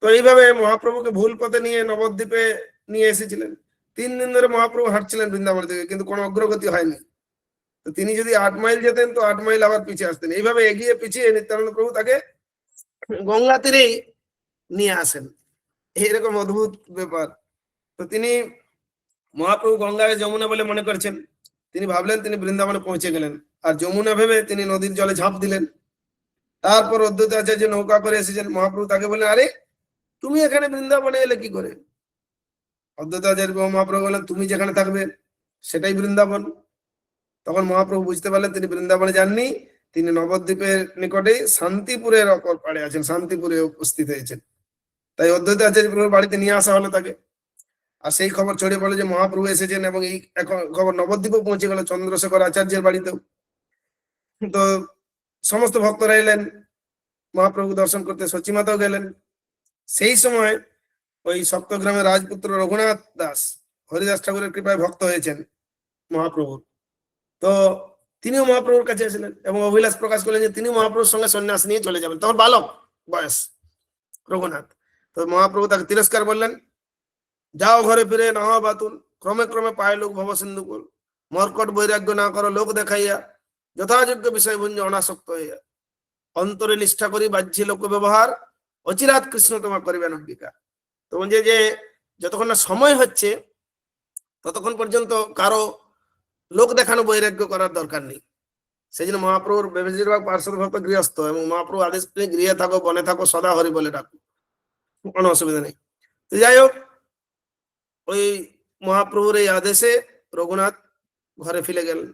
তো এইভাবে মহাপ্রভুকে ভুল পথে নিয়ে নবদ্বীপে নিয়ে এসেছিলেন। 3 দিন ধরে মহাপ্রভু হাঁটছিলেন বৃন্দাবন থেকে, কিন্তু কোনো অগ্রগতি হয়নি। তো তিনি যদি 8 মাইল যেতেন তো 8 মাইল আবার পিছিয়ে আসতেন। এইভাবে এগিয়ে পিছিয়ে নিত্যানন্দ প্রভু তাকে গঙ্গা তীরেই নিয়ে আসেন। এইরকম অদ্ভুত ব্যাপার। তো তিনি মহাপ্রভু গঙ্গায় যমুনা বলে মনে করছেন, তিনি ভাবলেন তিনি বৃন্দাবনে পৌঁছে গেলেন, আর যমুনা ভেবে তিনি নদীর জলে ঝাঁপ দিলেন। তারপর অদ্বৈত আচার্য নৌকা করে এসেছেন, মহাপ্রভু তাকে বললেন, আরে তুমি এখানে বৃন্দাবনে এলে কি করে? অদ্বৈত আচার্য মহাপ্রভু বললেন, তুমি যেখানে থাকবে সেটাই বৃন্দাবন। তখন মহাপ্রভু বুঝতে পারলেন তিনি বৃন্দাবনে যাননি, তিনি নবদ্বীপের নিকটে শান্তিপুরের অপর পাড়ে আছেন, শান্তিপুরে উপস্থিত হয়েছেন। তাই অদ্বৈত আচার্য প্রভুর বাড়িতে নিয়ে আসা হলো তাকে। আর সেই খবর ছড়িয়ে পড়লো যে মহাপ্রভু এসেছেন, এবং এই এখন খবর নবদ্বীপে পৌঁছে গেল, চন্দ্রশেখর আচার্যের বাড়িতেও। তো সমস্ত ভক্তরা এলেন মহাপ্রভু দর্শন করতে, সচিমাতাও গেলেন। সেই সময় ওই সপ্তগ্রামের রাজপুত্র রঘুনাথ দাস হরিদাস ঠাকুরের কৃপায় ভক্ত হয়েছেন মহাপ্রভুর। তো তিনিও মহাপ্রভুর কাছে এসেছিলেন এবং অভিলাষ প্রকাশ করলেন যে তিনি মহাপ্রভুর সঙ্গে সন্ন্যাস নিয়ে চলে যাবেন। তখন বালক বয়স রঘুনাথ। তো মহাপ্রভু তাকে তিরস্কার বললেন, যাও ঘরে ফিরে না হওয়া বাতুল, ক্রমে ক্রমে পায় লোক ভব সিন্ধুকুল, মর্কট বৈরাগ্য না করো লোক দেখাইয়া, যথাযোগ্য বিষয় ভুঞ্জ অনাসক্ত হইয়া, অন্তরে নিষ্ঠা করি বাহ্যে লোক ব্যবহার, অচিরাত কৃষ্ণ তোমার করিবেন অঙ্গীকার। তো বলছে যে যতক্ষণ না সময় হচ্ছে ততক্ষণ পর্যন্ত কারো লোক দেখানো বৈরাগ্য করার দরকার নেই। সেই জন্য মহাপ্রভুর বেশিরভাগ পার্শ্বদ ভক্ত গৃহস্থ, এবং মহাপ্রভু আদেশ করে গৃহে থাকো বনে থাকো সদা হরি বলে ডাকো, কোনো অসুবিধা নেই। তো যাই হোক, ওই মহাপ্রভুর এই আদেশে রঘুনাথ ঘরে ফিরে গেলেন।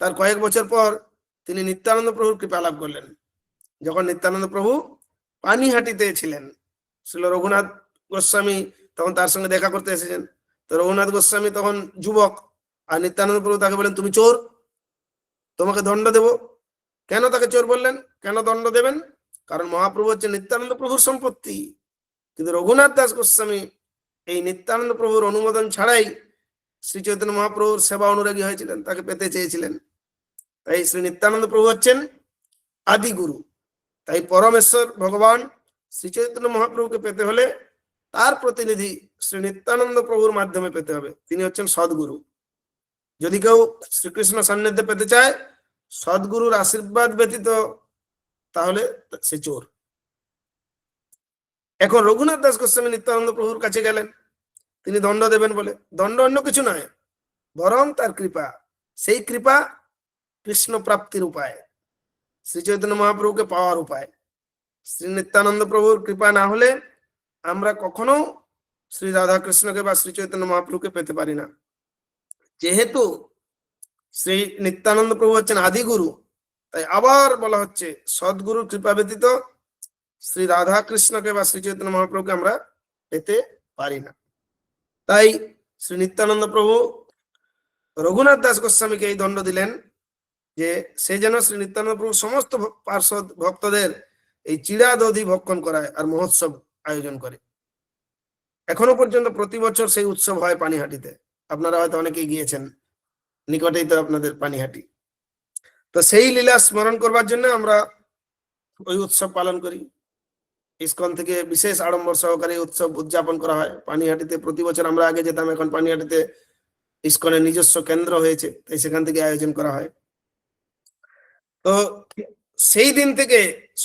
তার কয়েক বছর পর তিনি নিত্যানন্দ প্রভুর কৃপা লাভ করলেন। যখন নিত্যানন্দ প্রভু পানিহাটিতে ছিলেন, ছিল রঘুনাথ গোস্বামী তখন তার সঙ্গে দেখা করতে এসেছেন। তো রঘুনাথ গোস্বামী তখন যুবক, আর নিত্যানন্দ প্রভু তাকে বলেন, তুমি চোর, তোমাকে দণ্ড দেব। কেন তাকে চোর বললেন, কেন দণ্ড দেবেন? কারণ মহাপ্রভু হচ্ছে নিত্যানন্দ প্রভুর সম্পত্তি। কিন্তু রঘুনাথ দাস গোস্বামী এই নিত্যানন্দ প্রভুর অনুমোদন ছাড়াই শ্রী চৈতন্য মহাপ্রভুর সেবা অনুরাগী হয়েছিলেন, তাকে পেতে চেয়েছিলেন। তাই শ্রী নিত্যানন্দ প্রভু হচ্ছেন আদি গুরু। তাই পরমেশ্বর ভগবান শ্রী চৈতন্য মহাপ্রভুকে পেতে হলে তার প্রতিনিধি শ্রী নিত্যানন্দ প্রভুর মাধ্যমে পেতে হবে। তিনি হচ্ছেন সদ্গুরু। যদি কেউ শ্রীকৃষ্ণ সান্নিধ্যে পেতে চায় সদ্গুরুর আশীর্বাদ ব্যতীত, তাহলে সে চোর। এখন রঘুনাথ দাস গোস্বামী নিত্যানন্দ প্রভুর কাছে গেলেন তিনি দণ্ড দেবেন বলে। দণ্ড অন্য কিছু নয়, বরং তার কৃপা। সেই কৃপা কৃষ্ণ প্রাপ্তির উপায়, শ্রী চৈতন্য মহাপ্রভুকে পাওয়ার উপায়। শ্রী নিত্যানন্দ প্রভুর কৃপা না হলে আমরা কখনো শ্রী রাধা কৃষ্ণকে বা শ্রী চৈতন্য মহাপ্রভুকে পেতে পারি না। যেহেতু শ্রী নিত্যানন্দ প্রভু হচ্ছেন আদি গুরু, তাই আবার বলা হচ্ছে সদ্গুরুর কৃপা ব্যতীত শ্রী রাধা কৃষ্ণকে বা শ্রী চৈতন্য মহাপ্রভুকে আমরা পেতে পারি না। তাই শ্রী নিত্যানন্দ প্রভু রঘুনাথ দাস গোস্বামীকে এই দণ্ড দিলেন যে সে যেন শ্রী নিত্যানন্দ প্রভু সমস্ত পার্শ্বদ ভক্তদের এই চিড়া দধি ভক্ষণ করায় আর মহোৎসব আয়োজন করে। এখনো পর্যন্ত প্রতি বছর সেই উৎসব হয় পানিহাটিতে। আপনারা হয়তো অনেকেই গিয়েছেন, নিকটেই তো আপনাদের পানিহাটি। তো সেই লীলা স্মরণ করবার জন্য আমরা ওই উৎসব পালন করি। ইসকন থেকে বিশেষ আড়ম্বর সহকারে উৎসব উদযাপন করা হয় পানিহাটিতে। প্রতি বছর আমরা আগে যেতাম, এখন পানিহাটিতে ইসকনের নিজস্ব কেন্দ্র হয়েছে, তাই সেখান থেকে আয়োজন করা হয়। তো সেই দিন থেকে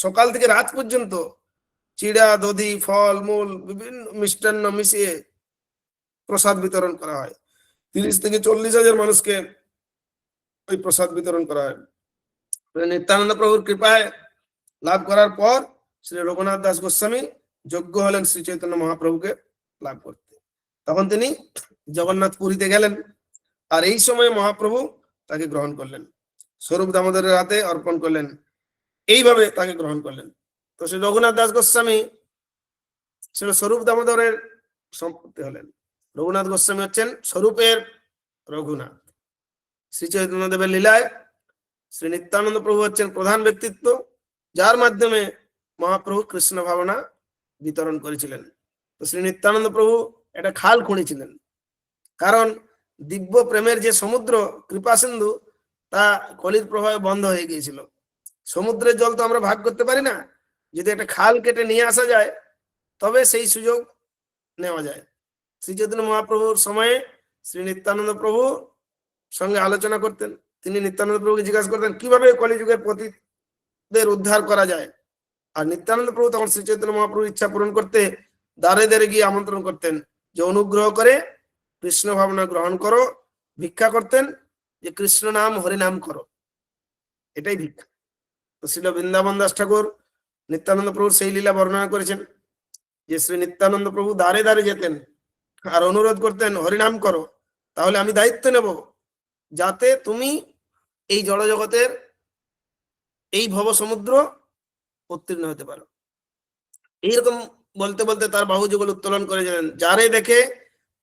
সকাল থেকে রাত পর্যন্ত চিড়া দধি ফল মূল বিভিন্ন মিষ্টান্ন মিশিয়ে প্রসাদ বিতরণ করা হয়। 30 থেকে 40,000 মানুষকে ওই প্রসাদ বিতরণ করা হয়। নিত্যানন্দ প্রভুর কৃপায় লাভ করার পর শ্রী রঘুনাথ দাস গোস্বামী যোগ্য হলেন শ্রী চৈতন্য মহাপ্রভুকে লাভ করতে। তখন তিনি জগন্নাথ পুরীতে গেলেন, আর এই সময় মহাপ্রভু তাকে গ্রহণ করলেন, স্বরূপ দামোদরের হাতে অর্পণ করলেন, এইভাবে তাকে গ্রহণ করলেন। তো শ্রী রঘুনাথ দাস গোস্বামী ছিল স্বরূপ দামোদরের সম্পত্তি হলেন। রঘুনাথ গোস্বামী হচ্ছেন স্বরূপের রঘুনাথ। শ্রী চৈতন্য দেবের লীলায় শ্রী নিত্যানন্দ প্রভু হচ্ছেন প্রধান ব্যক্তিত্ব, যার মাধ্যমে মহাপ্রভু কৃষ্ণ ভাবনা বিতরণ করেছিলেন। তো শ্রী নিত্যানন্দ প্রভু একটা খাল খুঁড়েছিলেন, কারণ দিব্য প্রেমের যে সমুদ্র কৃপা সিন্ধু তা কলির প্রভাবে বন্ধ হয়ে গিয়েছিল। সমুদ্রের জল তো আমরা ভাগ করতে পারি না, যদি একটা খাল কেটে নিয়ে আসা যায় তবে সেই সুযোগ নেওয়া যায়। শ্রী চৈতন্য মহাপ্রভুর সময়ে শ্রী নিত্যানন্দ প্রভু সঙ্গে আলোচনা করতেন। তিনি নিত্যানন্দ প্রভুকে জিজ্ঞাসা করতেন কিভাবে কলিযুগের পতিতদের উদ্ধার করা যায়। আর নিত্যানন্দ প্রভু তখন শ্রী চৈতন্য মহাপ্রভুর ইচ্ছা পূরণ করতে দ্বারে দ্বারে গিয়ে আমন্ত্রণ করতেন যে অনুগ্রহ করে কৃষ্ণ ভাবনা গ্রহণ করো, ভিক্ষা করতেন যে কৃষ্ণ নাম হরিনাম করো, এটাই ভিক্ষা। তো শ্রীল বৃন্দাবন দাস ঠাকুর নিত্যানন্দ প্রভুর সেই লীলা বর্ণনা করেছেন যে শ্রী নিত্যানন্দ প্রভু দ্বারে দ্বারে যেতেন আর অনুরোধ করতেন হরিনাম করো, তাহলে আমি দায়িত্ব নেব যাতে তুমি এই জড়জগতের এই ভব সমুদ্র উত্তীর্ণ হতে পারো। এইরকম বলতে বলতে তার বাহু যুগল উত্তোলন করে গেলেন, যারে দেখে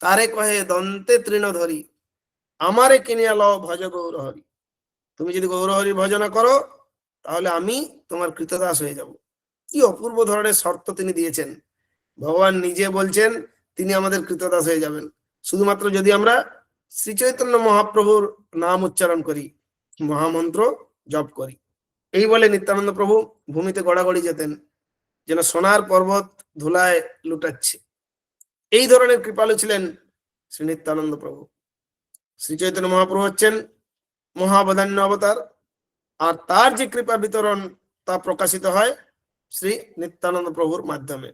তারে কহে দন্তে তৃণ ধরি, আমারে কিনিয়া লও ভজ গৌর হরি। তুমি যদি গৌর হরি ভজনা করো তাহলে আমি তোমার কৃতদাস হয়ে যাব। কি অপূর্ব ধরনের শর্ত তিনি দিয়েছেন। ভগবান নিজে বলছেন তিনি আমাদের কৃতদাস হয়ে যাবেন শুধুমাত্র যদি আমরা শ্রী চৈতন্য মহাপ্রভুর নাম উচ্চারণ করি, মহামন্ত্র জপ করি। এই বলে নিত্যানন্দ প্রভু ভূমিতে গড়াগড়ি যেতেন যেন সোনার পর্বত ধুলায় লুটাচ্ছে। এই ধরনের কৃপালু ছিলেন শ্রী নিত্যানন্দ প্রভু। শ্রী চৈতন্য মহাপ্রভু হচ্ছেন মহাবদান্য অবতার, আর তার যে কৃপা বিতরণ তা প্রকাশিত হয় শ্রী নিত্যানন্দ প্রভুর মাধ্যমে।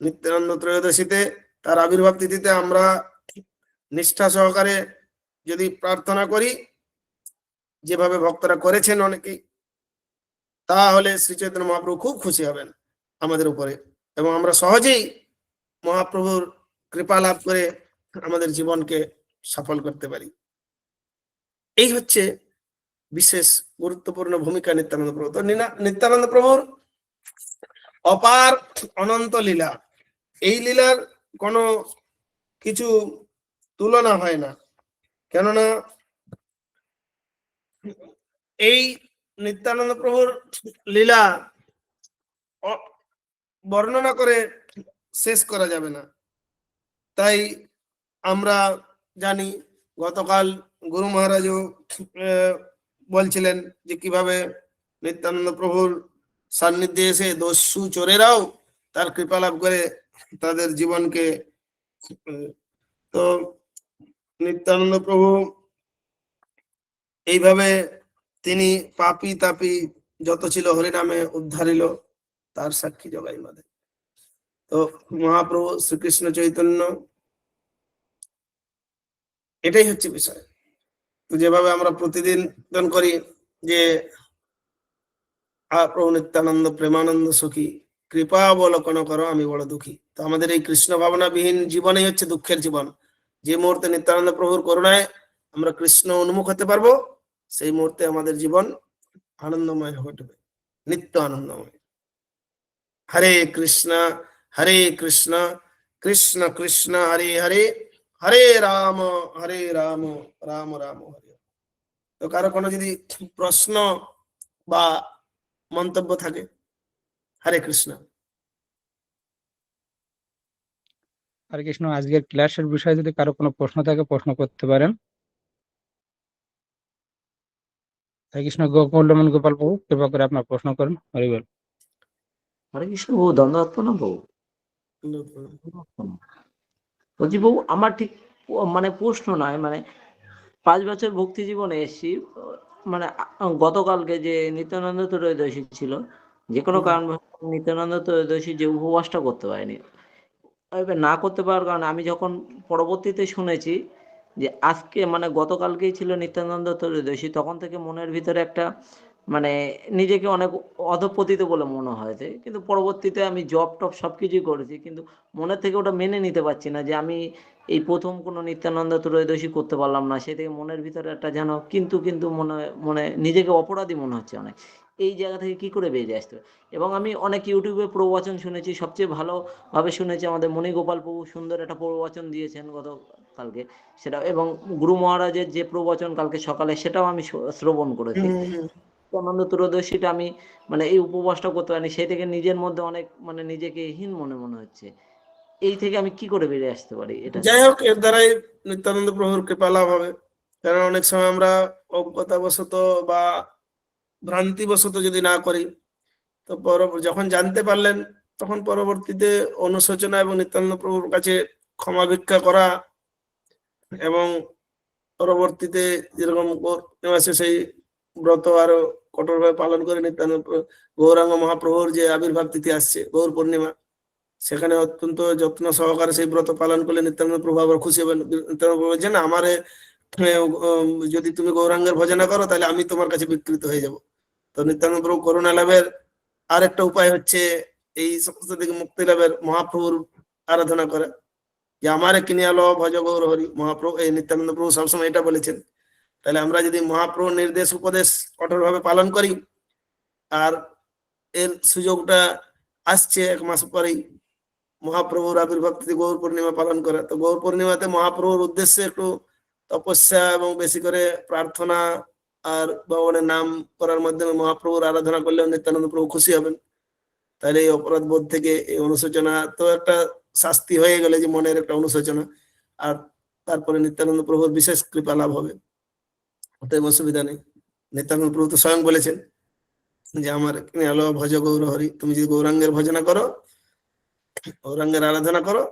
নিত্যানন্দ ত্রয়োদশীতে তার আবির্ভাব তিথিতে আমরা নিষ্ঠা সহকারে যদি প্রার্থনা করি, যেভাবে ভক্তরা করেছেন অনেকেই, তাহলে শ্রী চৈতন্য মহাপ্রভু খুব খুশি হবেন আমাদের উপরে এবং আমরা সহজেই মহাপ্রভুর কৃপা লাভ করে আমাদের জীবনকে সফল করতে পারি। এই হচ্ছে বিশেষ গুরুত্বপূর্ণ ভূমিকা নিত্যানন্দ প্রভু। তো নিত্যানন্দ প্রভুর অপার অনন্ত লীলা, এই লীলার কোনো কিছু তুলনা হয় না, কেননা এই নিত্যানন্দ প্রভুর লীলা বর্ণনা করে শেষ করা যাবে না। তাই আমরা জানি গতকাল গুরু মহারাজও বলছিলেন যে কিভাবে নিত্যানন্দ প্রভুর সান্নিধ্যে এসে দস্যু চোরেরাও তার কৃপা লাভ করে তাদের জীবনকে। তো নিত্যানন্দ প্রভু এইভাবে তিনি পাপি তাপি যত ছিল হরিনামে উদ্ধারিল, তার সাক্ষী জগাই মাদে। তো মহাপ্রভু শ্রীকৃষ্ণ চৈতন্য, এটাই হচ্ছে বিষয়। তো যেভাবে আমরা প্রতিদিন করি যে প্রভু নিত্যানন্দ প্রেমানন্দ সুখী, কৃপা অবলোকন করো আমি বড় দুঃখী। তো আমাদের এই কৃষ্ণ ভাবনাবিহীন জীবনই হচ্ছে দুঃখের জীবন। যে মুহূর্তে নিত্যানন্দ প্রভুর করুণায় আমরা কৃষ্ণ উন্মুখ হতে পারবো, সেই মুহূর্তে আমাদের জীবন আনন্দময় হয়ে উঠবে, নিত্য আনন্দময়। হরে কৃষ্ণ কৃষ্ণ কৃষ্ণ হরে হরে, হরে রাম রাম রাম হরে। তো কারো কোনো যদি প্রশ্ন বা মন্তব্য থাকে? হরে কৃষ্ণ। হরে কৃষ্ণ। আজকের ক্লাসের বিষয়ে যদি কারো কোনো প্রশ্ন থাকে প্রশ্ন করতে পারেন। হরে কৃষ্ণ। গোকুলরমন গোপাল বাবু, কৃপা করে আপনার প্রশ্ন করুন। হরি বল। হরে কৃষ্ণ বাবু, দণ্ডবত প্রণাম বাবু। বলছি বাবু, আমার ঠিক মানে প্রশ্ন নয়, মানে 5 বছর ভক্তি জীবনে এসেছি, মানে গতকালকে যে নিত্যানন্দ ত্রয়োদশী ছিল, যে কোনো কারণ নিত্যানন্দ ত্রয়োদশী যে উপবাসটা করতে পারিনি। এবার না করতে পারার কারণে আমি যখন পরবর্তীতে শুনেছি যে আজকে মানে গতকালকেই ছিল নিত্যানন্দ ত্রয়োদশী, তখন থেকে মনের ভিতরে একটা মানে নিজেকে অনেক অধঃপতিত বলে মনে হয়েছে। কিন্তু পরবর্তীতে আমি জব টপ সবকিছুই করেছি, কিন্তু মনের থেকে ওটা মেনে নিতে পারছি না যে আমি এই প্রথম কোনো নিত্যানন্দ ত্রয়োদশী করতে পারলাম না। সে থেকে মনের ভিতরে একটা যেন কিন্তু কিন্তু মনে মনে নিজেকে অপরাধী মনে হচ্ছে অনেক। এই জায়গা থেকে কি করে বেরিয়ে আসতে হবে? এবং আমি অনেক ইউটিউবে প্রবচন শুনেছি, সবচেয়ে ভালোভাবে শুনেছি আমাদের মণিগোপাল প্রভু সুন্দর একটা প্রবচন দিয়েছেন গতকালকে, সেটা এবং গুরু মহারাজের যে প্রবচন কালকে সকালে, সেটাও আমি শ্রবণ করেছি। আনন্দ ত্রয়োদশীটা আমি মানে এই উপবাসটা করতে পারিনি, সেই থেকে নিজের মধ্যে অনেক মানে নিজেকে হীন মনে হচ্ছে। এই থেকে আমি কি করে বেরিয়ে আসতে পারি? এটা যাই হোক, এর দ্বারাই নিত্যানন্দ প্রভুর কৃপা লাভ হবে। কারণ অনেক সময় আমরা অজ্ঞতাবশত বা ভ্রান্তিবশত যদি না করি, তো যখন জানতে পারলেন তখন পরবর্তীতে অনুশোচনা এবং নিত্যানন্দ প্রভুর কাছে ক্ষমা ভিক্ষা করা, এবং পরবর্তীতে যেরকম মাসে সেই ব্রত আরো কঠোরভাবে পালন করে নিত্যানন্দ গৌরাঙ্গ মহাপ্রভুর যে আবির্ভাব তিথি আসছে গৌর পূর্ণিমা, সেখানে অত্যন্ত যত্ন সহকারে সেই ব্রত পালন করলে নিত্যানন্দ প্রভু আবার খুশি হবেন। নিত্যানন্দ প্রভু বলছেন, আমারে যদি তুমি গৌরাঙ্গের ভজনা করো তাহলে আমি তোমার কাছে বিকৃত হয়ে যাব। তো নিত্যানন্দ প্রভু করুণা লাভের আরেকটা উপায় হচ্ছে এই সমস্ত থেকে মুক্তি লাভের মহাপ্রভুর আরাধনা করা, যে আমারে কিনিয়ালো ভজ গৌর হরি। মহাপ্রভু এই নিত্যানন্দ প্রভু সবসময় এটা বলেছেন। তাহলে আমরা যদি মহাপ্রভুর নির্দেশ উপদেশ কঠোরভাবে পালন করি, আর এর সুযোগটা আসছে 1 মাস পরেই মহাপ্রভুর আবির্ভাব তিথি গৌর পূর্ণিমা পালন করা, তো গৌর পূর্ণিমাতে মহাপ্রভুর উদ্দেশ্যে একটু তপস্যা এবং বেশি করে প্রার্থনা আর ভগবানের নাম করার মাধ্যমে মহাপ্রভুর আরাধনা করলে নিত্যানন্দ প্রভু খুশি হবেন। তাহলে এই অপরাধ বোধ থেকে এই অনুশোচনা তো একটা শাস্তি হয়ে গেলে, যে মনের একটা অনুশোচনা, আর তারপরে নিত্যানন্দ প্রভুর বিশেষ কৃপা লাভ হবে, অতএব অসুবিধা নেই। নিত্যানন্দ প্রভু তো স্বয়ং বলেছেন যে আমার আলো ভজ গৌর হরি, তুমি যদি গৌরাঙ্গের ভজনা করো, গৌরাঙ্গের আরাধনা করো,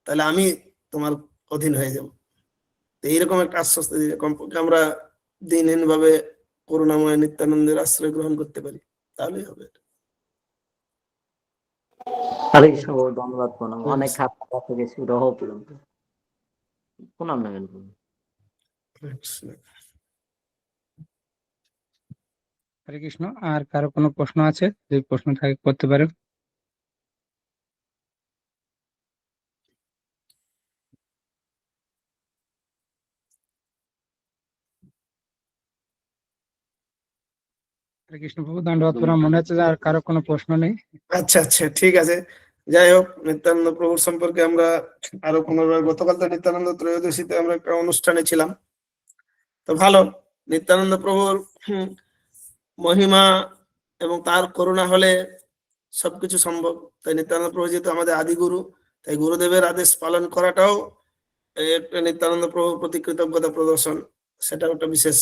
তাহলে আমি তোমার অধীন হয়ে যাব। এইরকম একটা আশ্বস্ত দিয়ে কমপক্ষে আমরা দিনহীন ভাবে করুণাময় নিত্যানন্দের আশ্রয় গ্রহণ করতে পারি, তাহলেই হবে। হরে কৃষ্ণ গৌর, ধন্যবাদ প্রণাম। অনেক খাতা কাছে গেছি রহ পর্যন্ত প্রণাম নেবেন। হরে কৃষ্ণ। আর কারো কোনো প্রশ্ন আছে? যদি প্রশ্ন থাকে করতে পারেন। হরে কৃষ্ণ প্রভু, দণ্ডবত প্রণাম। মনে হচ্ছে যে আর কারো কোনো প্রশ্ন নেই। আচ্ছা আচ্ছা, ঠিক আছে। যাই হোক, নিত্যানন্দ প্রভুর সম্পর্কে আমরা আরো পুনর্বার, গতকাল তো নিত্যানন্দ ত্রয়োদশীতে আমরা একটা অনুষ্ঠানে ছিলাম, তো ভালো নিত্যানন্দ প্রভুর মহিমা এবং তার করুণা হলে সবকিছু সম্ভব। তাই নিত্যানন্দ প্রভু যেহেতু আমাদের আদি গুরু, তাই গুরুদেবের আদেশ পালন করাটাও একটা নিত্যানন্দ প্রভুর প্রতি কৃতজ্ঞতা প্রদর্শন, সেটাও একটা বিশেষ